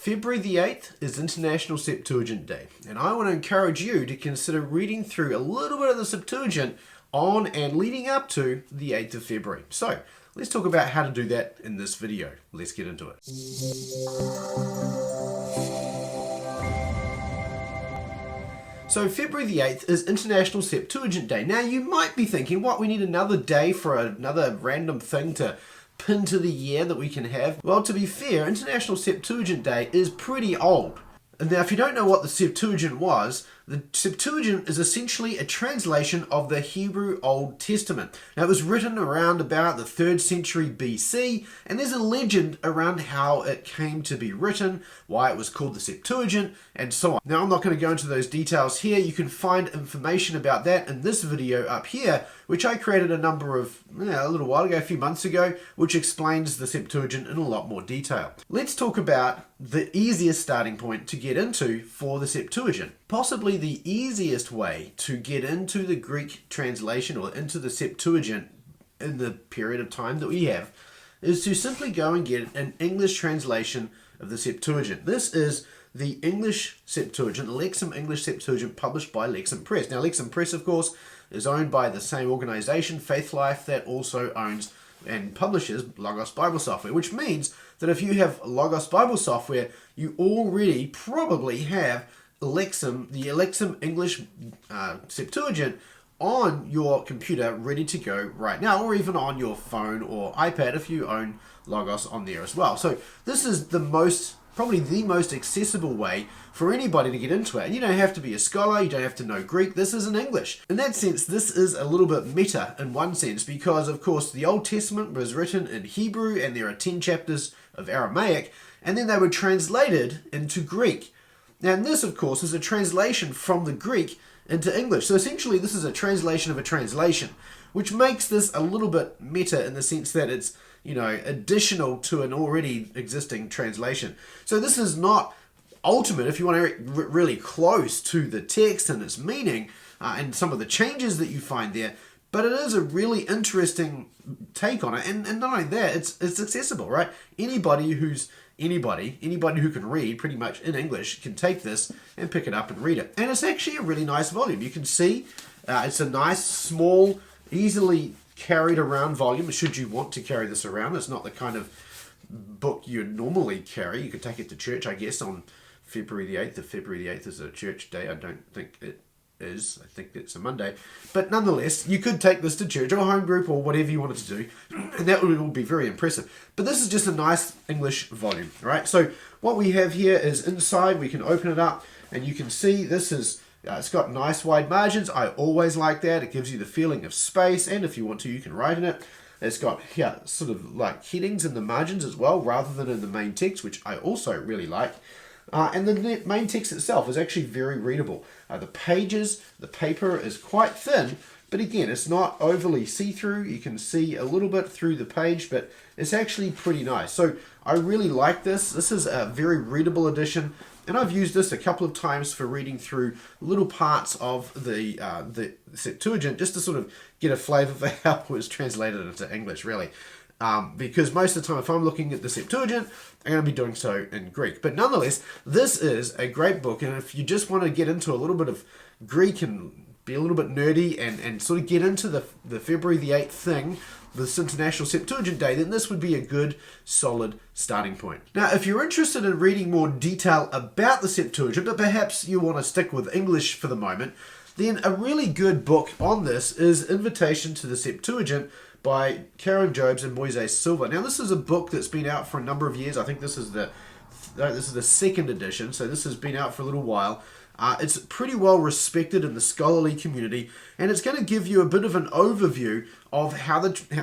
February the 8th is International Septuagint Day, and I want to encourage you to consider reading through a little bit of the Septuagint on and leading up to the 8th of February. So, let's talk about how to do that in this video. Let's get into it. So February the 8th is International Septuagint Day. Now you might be thinking, what, we need another day for another random thing to pin to the year that we can have? Well, to be fair, International Septuagint Day is pretty old. And now if you don't know what the Septuagint was, the Septuagint is essentially a translation of the Hebrew Old Testament. Now it was written around about the 3rd century BC, and there's a legend around how it came to be written, why it was called the Septuagint, and so on. Now I'm not going to go into those details here. You can find information about that in this video up here, which I created a little while ago, a few months ago, which explains the Septuagint in a lot more detail. Let's talk about the easiest starting point to get into for the Septuagint. Possibly the easiest way to get into the Greek translation or into the Septuagint in the period of time that we have is to simply go and get an English translation of the Septuagint. This is the English Septuagint, the Lexham English Septuagint, published by Lexham Press. Now Lexham Press, of course, is owned by the same organization, Faith Life, that also owns and publishes Logos Bible software, which means that if you have Logos Bible software, you already probably have the Lexham English Septuagint on your computer ready to go right now, or even on your phone or iPad if you own Logos on there as well. So this is probably the most accessible way for anybody to get into it. And you don't have to be a scholar, you don't have to know Greek, this is in English. In that sense, this is a little bit meta in one sense, because of course the Old Testament was written in Hebrew and there are 10 chapters of Aramaic, and then they were translated into Greek. Now this, of course, is a translation from the Greek into English. So essentially this is a translation of a translation, which makes this a little bit meta in the sense that it's, additional to an already existing translation. So this is not ultimate if you want to get really close to the text and its meaning and some of the changes that you find there, but it is a really interesting take on it. And not only that, it's accessible, right? Anybody who can read pretty much in English can take this and pick it up and read it. And it's actually a really nice volume. You can see it's a nice, small, easily carried around volume, should you want to carry this around. It's not the kind of book you normally carry. You could take it to church, I guess, on February the 8th. If February the 8th is a church day, I don't think it is. I think it's a Monday. But nonetheless, you could take this to church or home group or whatever you wanted to do, and that would be very impressive. But this is just a nice English volume, right? So what we have here is inside, we can open it up, and you can see this is it's got nice wide margins. I always like that. It gives you the feeling of space, and if you want to, you can write in it. It's got sort of like headings in the margins as well, rather than in the main text, which I also really like. And the main text itself is actually very readable. The paper is quite thin, but again, it's not overly see-through. You can see a little bit through the page, but it's actually pretty nice. So I really like this. This is a very readable edition. And I've used this a couple of times for reading through little parts of the Septuagint, just to sort of get a flavour for how it was translated into English, really. Because most of the time, if I'm looking at the Septuagint, I'm going to be doing so in Greek. But nonetheless, this is a great book. And if you just want to get into a little bit of Greek and be a little bit nerdy and sort of get into the February the 8th thing, this International Septuagint Day, then this would be a good, solid starting point. Now, if you're interested in reading more detail about the Septuagint, but perhaps you want to stick with English for the moment, then a really good book on this is Invitation to the Septuagint by Karen Jobes and Boise Silva. Now, this is a book that's been out for a number of years. I think this is the second edition, so this has been out for a little while. It's pretty well respected in the scholarly community, and it's going to give you a bit of an overview of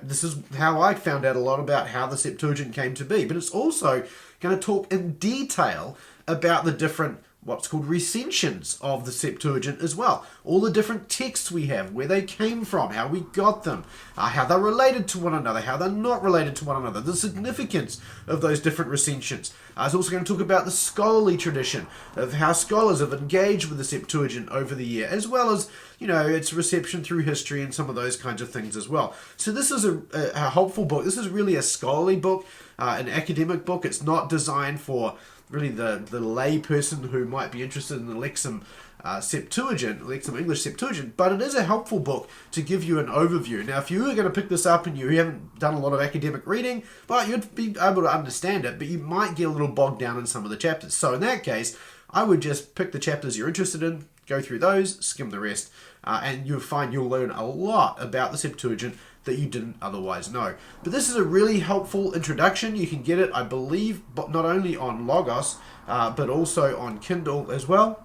this is how I found out a lot about how the Septuagint came to be. But it's also going to talk in detail about the different what's called recensions of the Septuagint as well. All the different texts we have, where they came from, how we got them, how they're related to one another, how they're not related to one another, the significance of those different recensions. It's also going to talk about the scholarly tradition of how scholars have engaged with the Septuagint over the year, as well as, you know, its reception through history and some of those kinds of things as well. So this is a helpful book. This is really a scholarly book, an academic book. It's not designed for really the lay person who might be interested in the Lexham Septuagint, Lexham English Septuagint, but it is a helpful book to give you an overview. Now, if you were going to pick this up and you haven't done a lot of academic reading, well, you'd be able to understand it, but you might get a little bogged down in some of the chapters. So in that case, I would just pick the chapters you're interested in, go through those, skim the rest, and you'll find you'll learn a lot about the Septuagint that you didn't otherwise know. But this is a really helpful introduction. You can get it, I believe, but not only on Logos, but also on Kindle as well,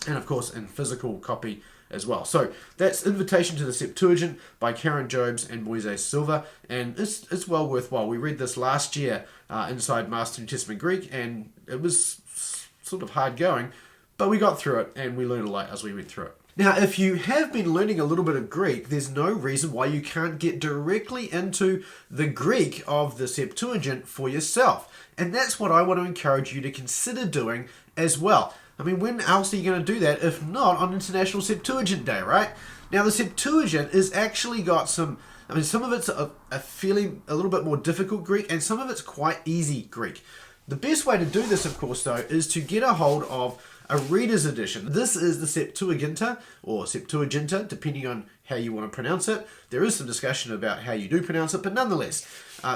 and of course in physical copy as well. So that's Invitation to the Septuagint by Karen Jobes and Boise Silva, and it's well worthwhile. We read this last year inside Master New Testament Greek, and it was sort of hard going, but we got through it and we learned a lot as we went through it. Now, if you have been learning a little bit of Greek, there's no reason why you can't get directly into the Greek of the Septuagint for yourself. And that's what I want to encourage you to consider doing as well. I mean, when else are you going to do that if not on International Septuagint Day, right? Now, the Septuagint has actually got some of it's a little bit more difficult Greek, and some of it's quite easy Greek. The best way to do this, of course, though, is to get a hold of a reader's edition. This is the Septuaginta, or Septuaginta, depending on how you want to pronounce it. There is some discussion about how you do pronounce it, but nonetheless,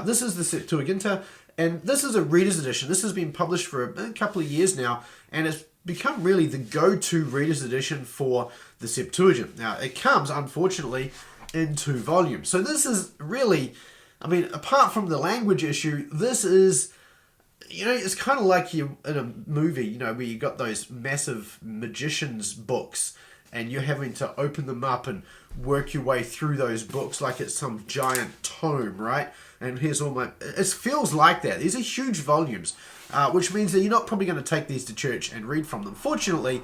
this is the Septuaginta, and this is a reader's edition. This has been published for a couple of years now, and it's become really the go-to reader's edition for the Septuagint. Now, it comes, unfortunately, in 2 volumes. So this is really, I mean, apart from the language issue, this is, you know, it's kind of like you in a movie, you know, where you got those massive magician's books and you're having to open them up and work your way through those books like it's some giant tome, right? And here's all my... It feels like that. These are huge volumes, which means that you're not probably going to take these to church and read from them. Fortunately,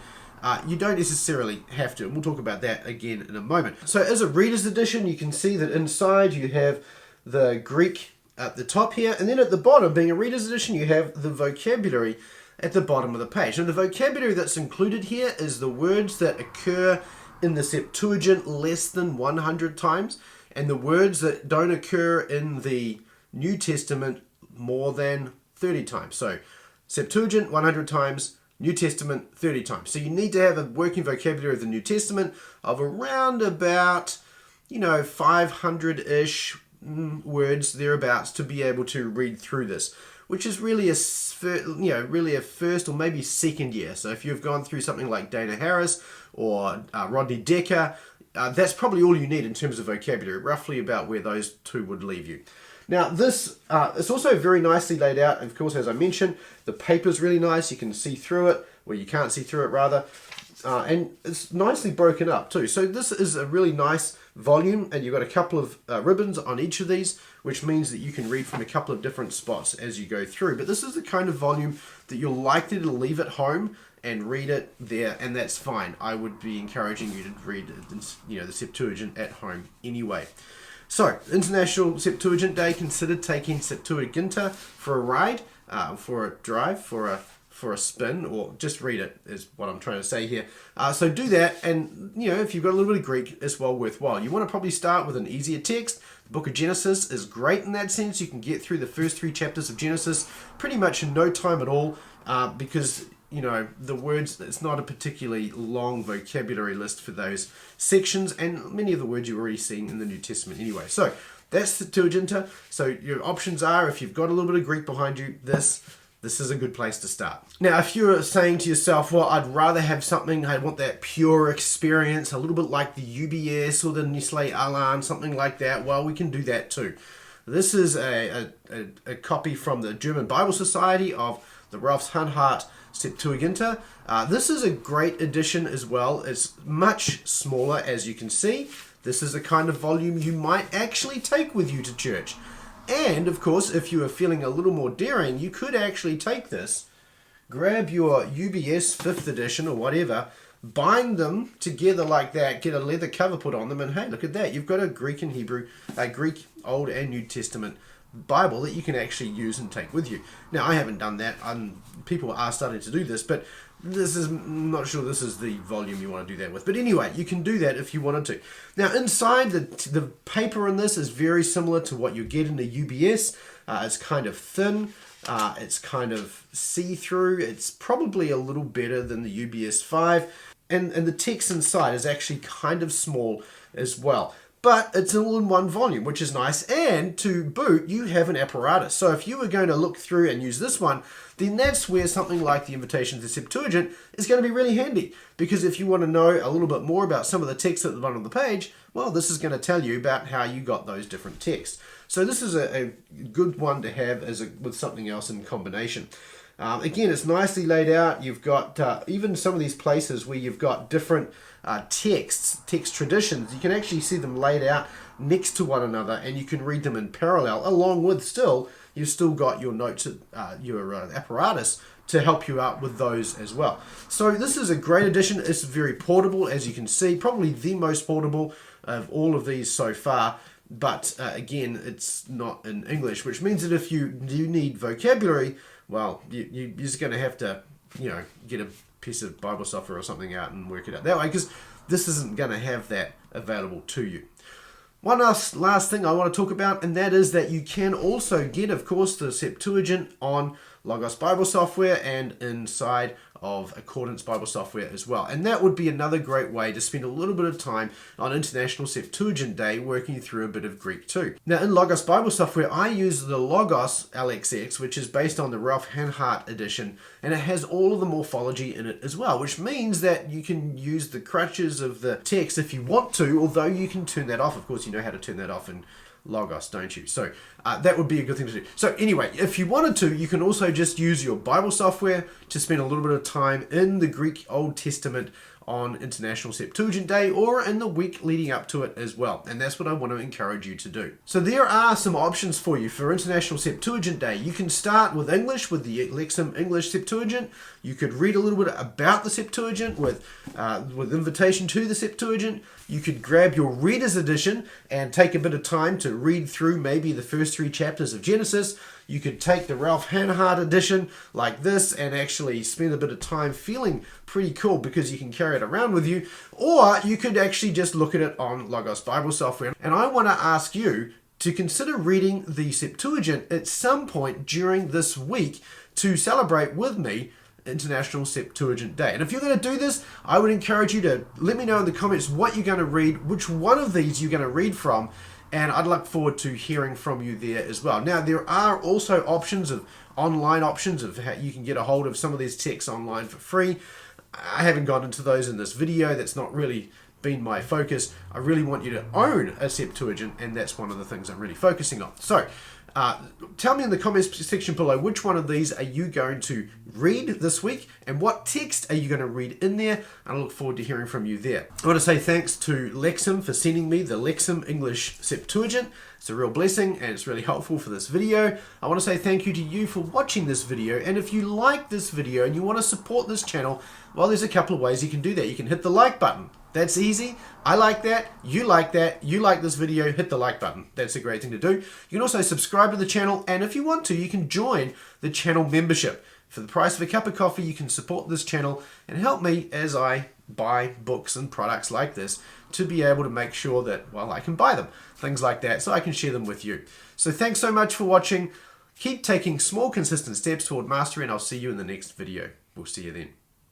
you don't necessarily have to, and we'll talk about that again in a moment. So as a reader's edition, you can see that inside you have the Greek at the top here, and then at the bottom, being a reader's edition, you have the vocabulary at the bottom of the page. And the vocabulary that's included here is the words that occur in the Septuagint less than 100 times, and the words that don't occur in the New Testament more than 30 times. So Septuagint 100 times, New Testament 30 times. So you need to have a working vocabulary of the New Testament of around about, 500-ish words thereabouts to be able to read through this, which is really a first or maybe second year. So if you've gone through something like Dana Harris or Rodney Decker, that's probably all you need in terms of vocabulary, roughly about where those 2 would leave you. Now this is also very nicely laid out. Of course, as I mentioned, the paper's really nice. You can see through it, or you can't see through it rather. And it's nicely broken up too. So this is a really nice volume, and you've got a couple of ribbons on each of these, which means that you can read from a couple of different spots as you go through. But this is the kind of volume that you're likely to leave at home and read it there, and that's fine. I would be encouraging you to read the Septuagint at home anyway. So, International Septuagint Day, consider taking Septuaginta for a ride, for a drive, for a spin, or just read it is what I'm trying to say here. So do that, and if you've got a little bit of Greek, it's well worthwhile. You want to probably start with an easier text. The book of Genesis is great in that sense. You can get through the first 3 chapters of Genesis pretty much in no time at all, because the words, it's not a particularly long vocabulary list for those sections, and many of the words you're already seeing in the New Testament anyway. So that's the Septuaginta. So your options are, if you've got a little bit of Greek behind you, this is a good place to start. Now, if you're saying to yourself, well, I'd rather have something, I want that pure experience, a little bit like the UBS or the Nestle Alan, something like that, well, we can do that too. This is a copy from the German Bible Society of the Rahlfs Hanhart Septuaginta. This is a great edition as well. It's much smaller, as you can see. This is the kind of volume you might actually take with you to church. And, of course, if you are feeling a little more daring, you could actually take this, grab your UBS 5th edition or whatever, bind them together like that, get a leather cover put on them, and hey, look at that. You've got a Greek and Hebrew, a Greek Old and New Testament Bible that you can actually use and take with you. Now, I haven't done that. People are starting to do this, but I'm not sure this is the volume you want to do that with. But anyway, you can do that if you wanted to. Now, inside, the paper in this is very similar to what you get in the UBS. It's kind of thin. It's kind of see-through. It's probably a little better than the UBS 5. And the text inside is actually kind of small as well. But it's all in one volume, which is nice. And to boot, you have an apparatus. So if you were going to look through and use this one, then that's where something like the Invitation to the Septuagint is going to be really handy. Because if you want to know a little bit more about some of the text at the bottom of the page, well, this is going to tell you about how you got those different texts. So this is a good one to have with something else in combination. Again, it's nicely laid out. You've got even some of these places where you've got different text traditions. You can actually see them laid out next to one another, and you can read them in parallel, along with you've still got your notes, your apparatus to help you out with those as well. So this is a great addition. It's very portable, as you can see, probably the most portable of all of these so far. But again, it's not in English, which means that if you do need vocabulary, well, you're just going to have to, get a piece of Bible software or something out and work it out that way, because this isn't going to have that available to you. One last thing I want to talk about, and that is that you can also get, of course, the Septuagint on Logos Bible software and inside of Accordance Bible software as well. And that would be another great way to spend a little bit of time on International Septuagint Day working through a bit of Greek too. Now in Logos Bible software, I use the Logos LXX, which is based on the Rahlfs Hanhart edition, and it has all of the morphology in it as well, which means that you can use the crutches of the text if you want to, although you can turn that off. Of course, you know how to turn that off in Logos, don't you? So that would be a good thing to do. So anyway, if you wanted to, you can also just use your Bible software to spend a little bit of time in the Greek Old Testament on International Septuagint Day or in the week leading up to it as well. And that's what I want to encourage you to do. So there are some options for you for International Septuagint Day. You can start with English with the Lexham English Septuagint. You could read a little bit about the Septuagint with invitation to the Septuagint. You could grab your Reader's Edition and take a bit of time to read through maybe the first 3 chapters of Genesis. You could take the Rahlfs Hanhart edition like this and actually spend a bit of time feeling pretty cool because you can carry it around with you. Or you could actually just look at it on Logos Bible software. And I want to ask you to consider reading the Septuagint at some point during this week to celebrate with me International Septuagint Day. And if you're going to do this, I would encourage you to let me know in the comments what you're going to read, which one of these you're going to read from, and I'd look forward to hearing from you there as well. Now, there are also online options of how you can get a hold of some of these texts online for free. I haven't gone into those in this video. That's not really been my focus. I really want you to own a Septuagint, and that's one of the things I'm really focusing on. So, tell me in the comments section below which one of these are you going to read this week and what text are you going to read in there, and I look forward to hearing from you there. I want to say thanks to Lexham for sending me the Lexham English Septuagint. It's a real blessing and it's really helpful for this video. I want to say thank you to you for watching this video, and if you like this video and you want to support this channel, well, there's a couple of ways you can do that. You can hit the like button. That's easy. I like that. You like that. You like this video, hit the like button. That's a great thing to do. You can also subscribe to the channel, and if you want to, you can join the channel membership. For the price of a cup of coffee, you can support this channel and help me as I buy books and products like this to be able to make sure that, well, I can buy them. Things like that, so I can share them with you. So thanks so much for watching. Keep taking small, consistent steps toward mastery, and I'll see you in the next video. We'll see you then.